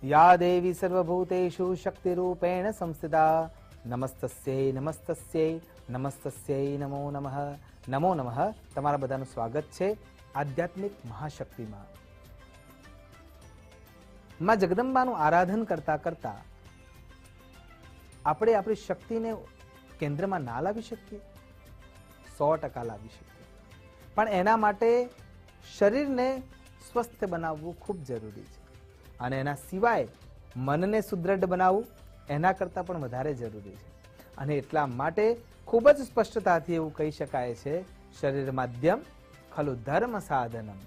या देवी सर्वभूतेषु शक्तिरूपेण संस्थिता नमस्तस्यै नमस्तस्यै नमस्तस्यै नमो नमः नमो नमः। તમારા બધાનું સ્વાગત છે આધ્યાત્મિક મહાશક્તિમાં। માં જગદંબાનું આરાધન કરતા કરતા આપણે આપણી શક્તિને કેન્દ્રમાં ના લાવી શકીએ? 100% લાવી શકીએ, પણ એના માટે શરીરને સ્વસ્થ બનાવવું ખૂબ જરૂરી છે અને એના સિવાય મનને સુદૃઢ બનાવવું એના કરતાં પણ વધારે જરૂરી છે। અને એટલા માટે ખૂબ જ સ્પષ્ટતાથી એવું કહી શકાય છે, શરીર માધ્યમ ખલુ ધર્મ સાધનમ।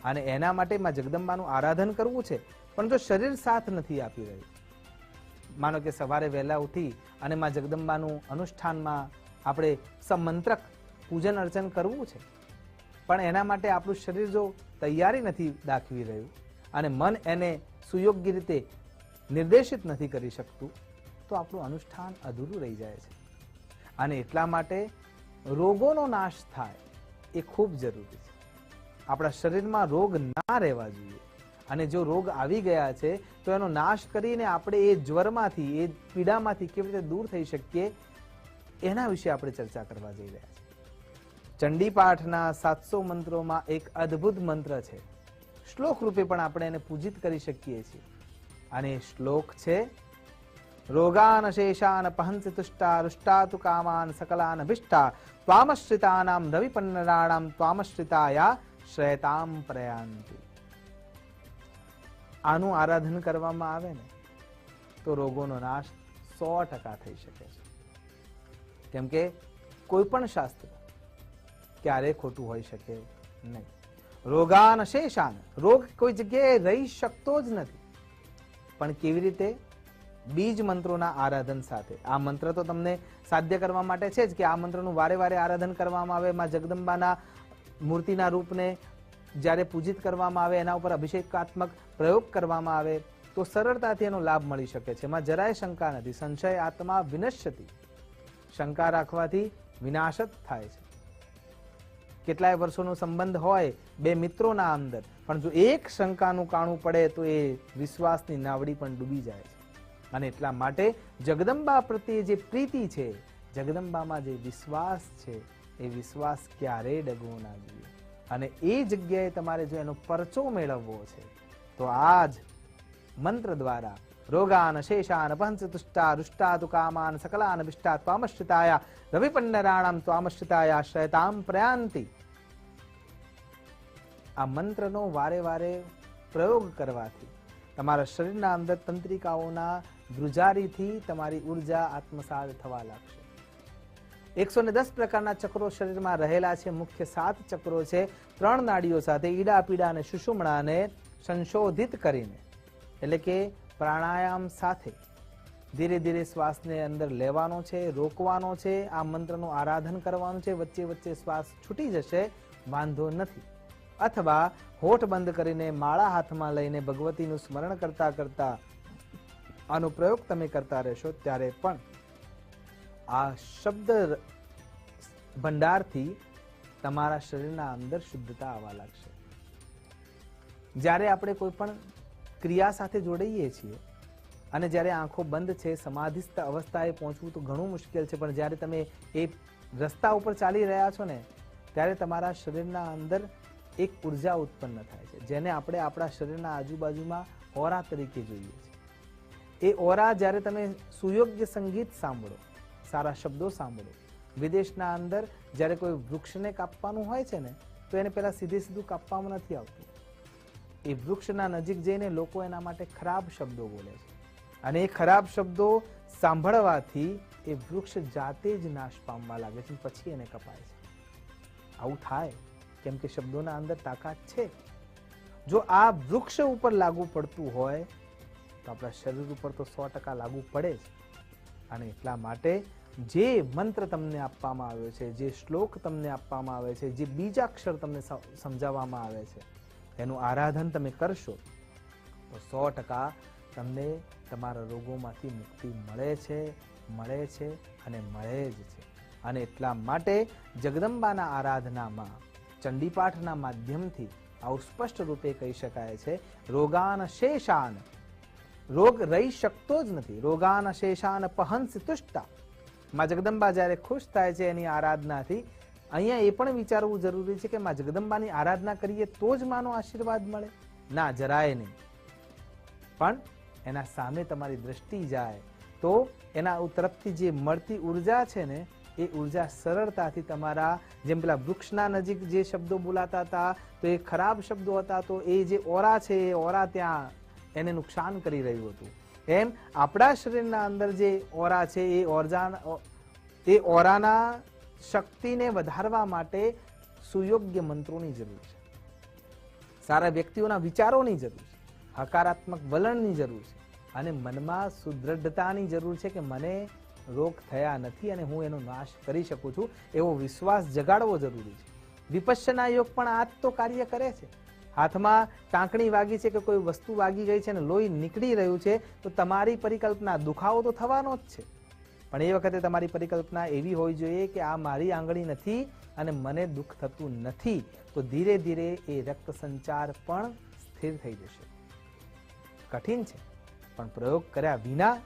અને એના માટે માં જગદંબાનું આરાધન કરવું છે, પણ જો શરીર સાથ નથી આપી રહ્યું, માનો કે સવારે વહેલા ઉઠી અને માં જગદંબાનું અનુષ્ઠાનમાં આપણે સમંત્રક પૂજન અર્ચન કરવું છે, પણ એના માટે આપણું શરીર જો તૈયારી નથી દાખવી રહ્યું અને મન એને સુયોગ્ય રીતે નિર્દેશિત નથી કરી શકતું, તો આપણું અનુષ્ઠાન અધૂરું રહી જાય છે। અને એટલા માટે રોગોનો નાશ થાય એ ખૂબ જરૂરી છે। આપણા શરીરમાં રોગ ના રહેવા જોઈએ, અને જો રોગ આવી ગયા છે તો એનો નાશ કરીને આપણે એ જ્વરમાંથી, એ પીડામાંથી કેવી રીતે દૂર થઈ શકીએ એના વિશે આપણે ચર્ચા કરવા જઈ રહ્યા છીએ। ચંડી પાઠના 700 મંત્રોમાં એક અદ્ભુત મંત્ર છે, શ્લોક રૂપે પણ આપણે એને પૂજિત કરી શકીએ છીએ, અને શ્લોક છે રોગાન શેષાન પહંસि તુષ્ટા રુષ્ટાતુ કામાન સકલાન અભિષ્ટા ત્વામશ્રિતાનામ રવિપન્નરાણામ ત્વામશ્રિતાયા શ્રેયતામ પ્રયાંતિ। આનું આરાધન કરવામાં આવે ને તો રોગોનો નાશ 100% થઈ શકે છે, કેમ કે કોઈ પણ શાસ્ત્ર ક્યારેય ખોટું હોઈ શકે નહીં। રોગાન શેષાન, રોગ કોઈ જગ્યાએ રહી શકતો જ નથી, પણ કેવી રીતે? બીજ મંત્રોના આરાધન સાથે। આ મંત્ર તો તમને સાધ્ય કરવા માટે છે જ કે આ મંત્રનું વારે વારે આરાધન કરવામાં આવે, માં જગદંબાના મૂર્તિના રૂપને જ્યારે પૂજિત કરવામાં આવે, એના ઉપર અભિષેકાત્મક પ્રયોગ કરવામાં આવે તો સરળતાથી એનો લાભ મળી શકે છે। એમાં જરાય શંકા નથી। સંશય આત્મા વિનશ્યતિ, શંકા રાખવાથી વિનાશ જ થાય છે। કેટલાય વર્ષોનો સંબંધ હોય બે મિત્રોના અંદર, પણ જો એક શંકાનું કાણું પડે તો એ વિશ્વાસની નાવડી પણ ડૂબી જાય છે। અને એટલા માટે જગદંબા પ્રત્યે જે પ્રીતિ છે, જગદંબામાં જે વિશ્વાસ છે, એ વિશ્વાસ ક્યારેય ડગવો ના જોઈએ। અને એ જગ્યાએ તમારે જો એનો પરચો મેળવવો છે તો આ જ મંત્ર દ્વારા રોગાન શેષાન પહંસि તુષ્ટા રુષ્ટાતુ કામાન સકલાન અભિષ્ટા ત્વામશ્રિતાયા રવિપન્નરાણામ ત્વામશ્રિતાયા શ્રેયતામ પ્રયાંતિ। આ મંત્રનો વારે વારે પ્રયોગ કરવાથી તમારા શરીરના અંદર તંત્રિકાઓના ધ્રુજારીથી તમારી ઉર્જા આત્મસાત થવા લાગશે। 110 પ્રકારના ચક્રો શરીરમાં રહેલા છે, મુખ્ય 7 ચક્રો છે, 3 નાડીઓ સાથે ઈડા પીડા અને સુષુમ્ણાને સંશોધિત કરીને, એટલે કે પ્રાણાયામ સાથે ધીરે ધીરે શ્વાસને અંદર લેવાનો છે, રોકવાનો છે, આ મંત્રનું આરાધન કરવાનું છે, વચ્ચે વચ્ચે શ્વાસ છૂટી જશે વાંધો નથી, અથવા હોઠ બંધ કરીને માળા હાથમાં લઈને ભગવતીનું સ્મરણ કરતા કરતા આનો પ્રયોગ તમે કરતા રહેશો ત્યારે પણ આ શબ્દ ભંડારથી તમારા શરીરના અંદર શુદ્ધતા આવવા લાગશે। જ્યારે આપણે કોઈ પણ ક્રિયા સાથે જોડાઈએ છીએ અને જ્યારે આંખો બંધ છે, સમાધિસ્થ અવસ્થાએ પહોંચવું તો ઘણું મુશ્કેલ છે, પણ જ્યારે તમે એ રસ્તા ઉપર ચાલી રહ્યા છો ને ત્યારે તમારા શરીરના અંદર એક ઉર્જા ઉત્પન્ન થાય છે, જેને આપણે આપણા શરીરના આજુબાજુમાં ઓરા તરીકે જોઈએ છીએ। એ ઓરા જ્યારે તમે સુયોગ્ય સંગીત સાંભળો, સારા શબ્દો સાંભળો, વિદેશના અંદર જ્યારે કોઈ વૃક્ષને કાપવાનું હોય છે ને તો એને પહેલા સીધું કાપવામાં નથી આવતું, એ વૃક્ષના નજીક જઈને લોકો એના માટે ખરાબ શબ્દો બોલે છે, અને એ ખરાબ શબ્દો સાંભળવાથી એ વૃક્ષ જાતે જ નાશ પામવા લાગે છે, પછી એને કપાય છે। આવું થાય કેમ કે શબ્દોના અંદર તાકાત છે। જો આ વૃક્ષ ઉપર લાગુ પડતું હોય તો આપણા શરીર ઉપર તો 100% લાગુ પડે જ। અને એટલા માટે જે મંત્ર તમને આપવામાં આવ્યો છે, જે શ્લોક તમને આપવામાં આવે છે, જે બીજાક્ષર તમને સમજાવવામાં આવે છે, એનું આરાધન તમે કરશો તો 100% તમને તમારા રોગોમાંથી મુક્તિ મળે છે અને મળે જ છે। અને એટલા માટે જગદંબાના આરાધનામાં ચંડીપાઠના માધ્યમથી આવું સ્પષ્ટ રૂપે કહી શકાય છે, રોગાન શેષાન, રોગ રહી શકતો જ નથી. રોગાન શેષાન પહંસી તુષ્ટા. માં જગદંબા જ્યારે ખુશ થાય છે એની આરાધનાથી, અહીંયા એ પણ વિચારવું જરૂરી છે કે માં જગદંબાની આરાધના કરીએ તો જ માનો આશીર્વાદ મળે? ના, જરાય નહીં. પણ એના સામે તમારી દ્રષ્ટિ જાય તો એના તરફથી જે મળતી ઉર્જા છે ને, એ ઉર્જા સરળતાથી તમારા, જેમ પેલા વૃક્ષના નજીક જે શબ્દો બોલાતા હતા તો એ ખરાબ શબ્દો હતા, તો એ જે ઓરા છે એ ઓરા ત્યાં એને નુકસાન કરી રહ્યું હતું. એમ આપણા શરીરના અંદર જે ઓરા છે એ ઓરાના શક્તિને વધારવા માટે સુયોગ્ય મંત્રોની જરૂર છે, સારા વ્યક્તિઓના વિચારોની જરૂર છે, હકારાત્મક વલણની જરૂર છે, અને મનમાં સુદૃઢતાની જરૂર છે કે મને રોગ થયા નથી અને હું એનો નાશ કરી શકું છું, એવો વિશ્વાસ જગાડવો જરૂરી છે. વિપશ્યના યોગ પણ આ જ તો કાર્ય કરે છે. હાથમાં ટાંકણી વાગી છે કે કોઈ વસ્તુ વાગી ગઈ છે અને લોહી નીકળી રહ્યું છે, તો તમારી પરિકલ્પના, દુખાવો તો થવાનો જ છે, પણ એ વખતે તમારી પરિકલ્પના એવી હોવી જોઈએ કે આ મારી આંગળી નથી અને મને દુઃખ થતું નથી. તો ધીરે ધીરે એ રક્ત સંચાર પણ સ્થિર થઈ જશે. કઠિન છે, પણ પ્રયોગ કર્યા વિના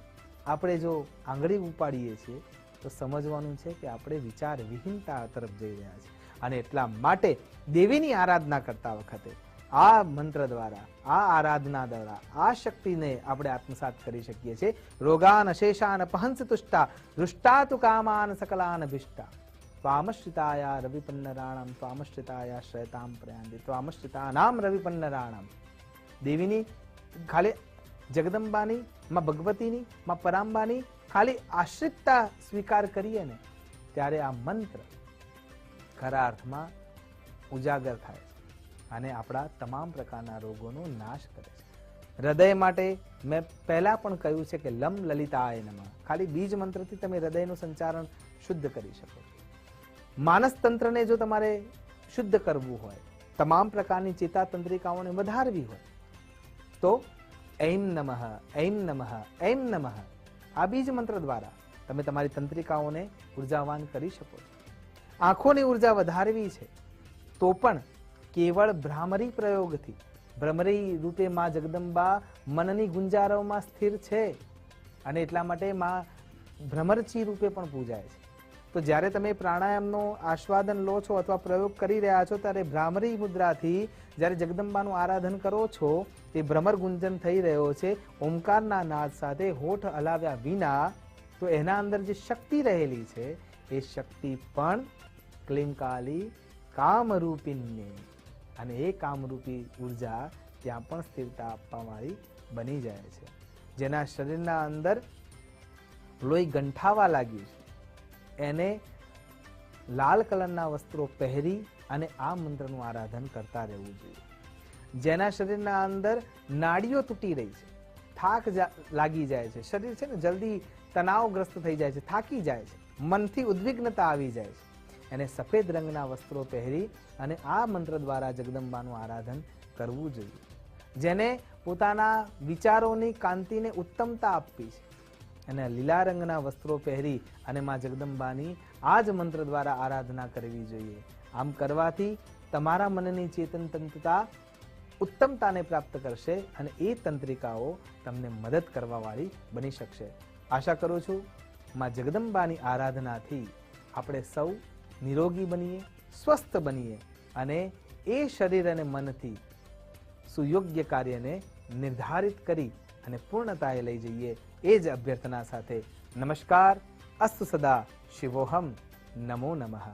આપણે જો આંગળી ઉપાડીએ છીએ તો સમજવાનું છે કે આપણે વિચાર વિહીનતા તરફ જઈ રહ્યા છીએ. અને એટલા માટે દેવીની આરાધના કરતા વખતે આ મંત્ર દ્વારા, આ આરાધના દ્વારા આ શક્તિને આપણે આત્મસાત કરી શકીએ છીએ. રોગાન શેષાન પહંસ તુષ્ટા દૃષ્ટા તુ કામાન સકલાન ભિષ્ટા ત્વામશ્રિતાયા રવિપન્નરાણમ ત્વામશ્રિતાયા શ્રયતામ પ્રયાંતિ ત્વામશ્રિતાનામ રવિપન્નરાણમ. દેવીની ખાલી જગદંબાની, માં ભગવતીની, માં પરાંબાની ખાલી આશ્રિતતા સ્વીકાર કરીએ ને ત્યારે આ મંત્ર ખરા અર્થમાં ઉજાગર થાય છે અને આપણા તમામ પ્રકારના રોગોનો નાશ કરે છે. હૃદય માટે મેં પહેલા પણ કહ્યું છે કે લમ લલિતાય નમઃ, ખાલી બીજ મંત્રથી તમે હૃદયનું સંચારણ શુદ્ધ કરી શકો. માનસ તંત્રને જો તમારે શુદ્ધ કરવું હોય, તમામ પ્રકારની ચેતા તંત્રિકાઓને વધારવી હોય તો ઐમ નમઃ, ઐમ નમઃ, ઐમ નમઃ આ બીજ મંત્ર દ્વારા તમે તમારી તંત્રિકાઓને ઉર્જાવાન કરી શકો છો. આંખોની ઉર્જા વધારવી છે તો પણ કેવળ ભ્રામરી પ્રયોગથી, ભ્રમરી રૂપે માં જગદંબા મનની ગુંજારવમાં સ્થિર છે અને એટલા માટે માં ભ્રમરચી રૂપે પણ પૂજાય છે. તો જ્યારે તમે પ્રાણાયામનો આસ્વાદન લો છો અથવા પ્રયોગ કરી રહ્યા છો ત્યારે ભ્રામરી મુદ્રાથી જ્યારે જગદંબાનું આરાધન કરો છો, તે ભ્રમર ગુંજન થઈ રહ્યો છે ઓમકારના નાદ સાથે, હોઠ હલાવ્યા વિના, તો એના અંદર જે શક્તિ રહેલી છે એ શક્તિ પણ ક્લીમકાલી કામરૂપિન્ય, અને એ કામરૂપી ઉર્જા ત્યાં પણ સ્થિરતા આપવાવાળી બની જાય છે. જેના શરીરના અંદર લોહી ગંઠાવા લાગ્યું છે એને લાલ કલરના વસ્ત્રો પહેરી અને આ મંત્રનું આરાધન કરતા રહેવું જોઈએ. જેના શરીરના અંદર નાડીઓ તૂટી રહી છે, થાક લાગી જાય છે, શરીર છે ને જલ્દી તણાવગ્રસ્ત થઈ જાય છે, થાકી જાય છે, મનથી ઉદ્વિગ્નતા આવી જાય છે, એને સફેદ રંગના વસ્ત્રો પહેરી અને આ મંત્ર દ્વારા જગદંબાનું આરાધન કરવું જોઈએ. જેને પોતાના વિચારોની કાંતિને ઉત્તમતા આપવી છે અને લીલા રંગના વસ્ત્રો પહેરી અને માં જગદંબાની આ જ મંત્ર દ્વારા આરાધના કરવી જોઈએ. આમ કરવાથી તમારા મનની ચેતન તંત્રતા ઉત્તમતાને પ્રાપ્ત કરશે અને એ તંત્રિકાઓ તમને મદદ કરવાવાળી બની શકશે. આશા કરું છું માં જગદંબાની આરાધનાથી આપણે સૌ નિરોગી બનીએ, સ્વસ્થ બનીએ અને એ શરીર અને મનથી સુયોગ્ય કાર્યને નિર્ધારિત કરી અને પૂર્ણતાએ લઈ જઈએ, એ જ અભ્યર્થના સાથે નમસ્કાર. અસ્તુ સદા શિવોહમ. નમો નમઃ.